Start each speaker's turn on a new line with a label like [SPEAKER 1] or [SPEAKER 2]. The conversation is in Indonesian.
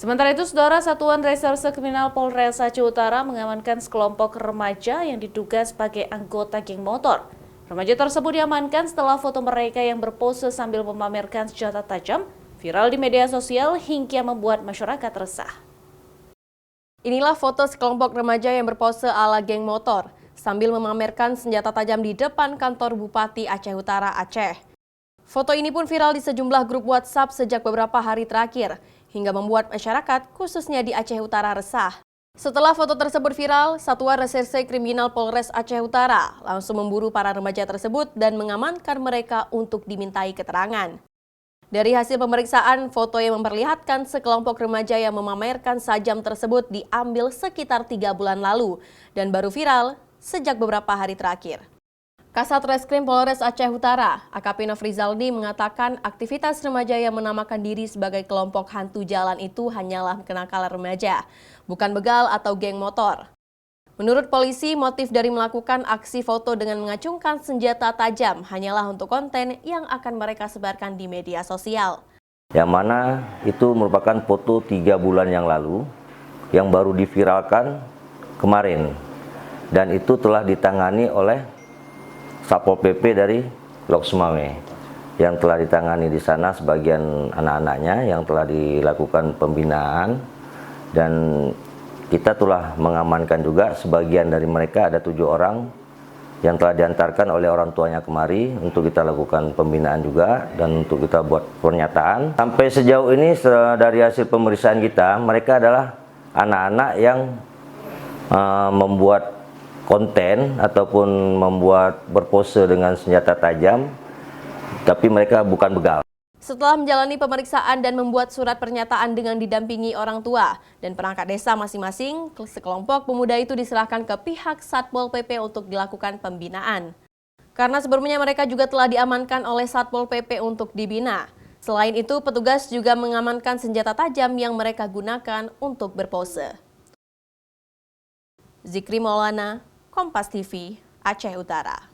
[SPEAKER 1] Sementara itu, Saudara, Satuan Reserse Kriminal Polres Aceh Utara mengamankan sekelompok remaja yang diduga sebagai anggota geng motor. Remaja tersebut diamankan setelah foto mereka yang berpose sambil memamerkan senjata tajam viral di media sosial hingga membuat masyarakat resah.
[SPEAKER 2] Inilah foto sekelompok remaja yang berpose ala geng motor sambil memamerkan senjata tajam di depan kantor Bupati Aceh Utara, Aceh. Foto ini pun viral di sejumlah grup WhatsApp sejak beberapa hari terakhir, hingga membuat masyarakat, khususnya di Aceh Utara, resah. Setelah foto tersebut viral, Satuan Reserse Kriminal Polres Aceh Utara langsung memburu para remaja tersebut dan mengamankan mereka untuk dimintai keterangan. Dari hasil pemeriksaan, foto yang memperlihatkan sekelompok remaja yang memamerkan sajam tersebut diambil sekitar 3 bulan lalu dan baru viral sejak beberapa hari terakhir. Kasat Reskrim Polres Aceh Utara, AKP Nofrizaldi mengatakan aktivitas remaja yang menamakan diri sebagai kelompok hantu jalan itu hanyalah kenakalan remaja, bukan begal atau geng motor. Menurut polisi, motif dari melakukan aksi foto dengan mengacungkan senjata tajam hanyalah untuk konten yang akan mereka sebarkan di media sosial.
[SPEAKER 3] Yang mana itu merupakan foto 3 bulan yang lalu yang baru diviralkan kemarin. Dan itu telah ditangani oleh Satpol PP dari Lok Semawe yang telah ditangani di sana sebagian anak-anaknya yang telah dilakukan pembinaan, dan kita telah mengamankan juga sebagian dari mereka, ada 7 orang yang telah diantarkan oleh orang tuanya kemari untuk kita lakukan pembinaan juga dan untuk kita buat pernyataan. Sampai sejauh ini dari hasil pemeriksaan kita, mereka adalah anak-anak yang membuat konten ataupun membuat berpose dengan senjata tajam, tapi mereka bukan begal.
[SPEAKER 2] Setelah menjalani pemeriksaan dan membuat surat pernyataan dengan didampingi orang tua dan perangkat desa masing-masing, sekelompok pemuda itu diserahkan ke pihak Satpol PP untuk dilakukan pembinaan. Karena sebelumnya mereka juga telah diamankan oleh Satpol PP untuk dibina. Selain itu, petugas juga mengamankan senjata tajam yang mereka gunakan untuk berpose. Zikri Maulana, Kompas TV, Aceh Utara.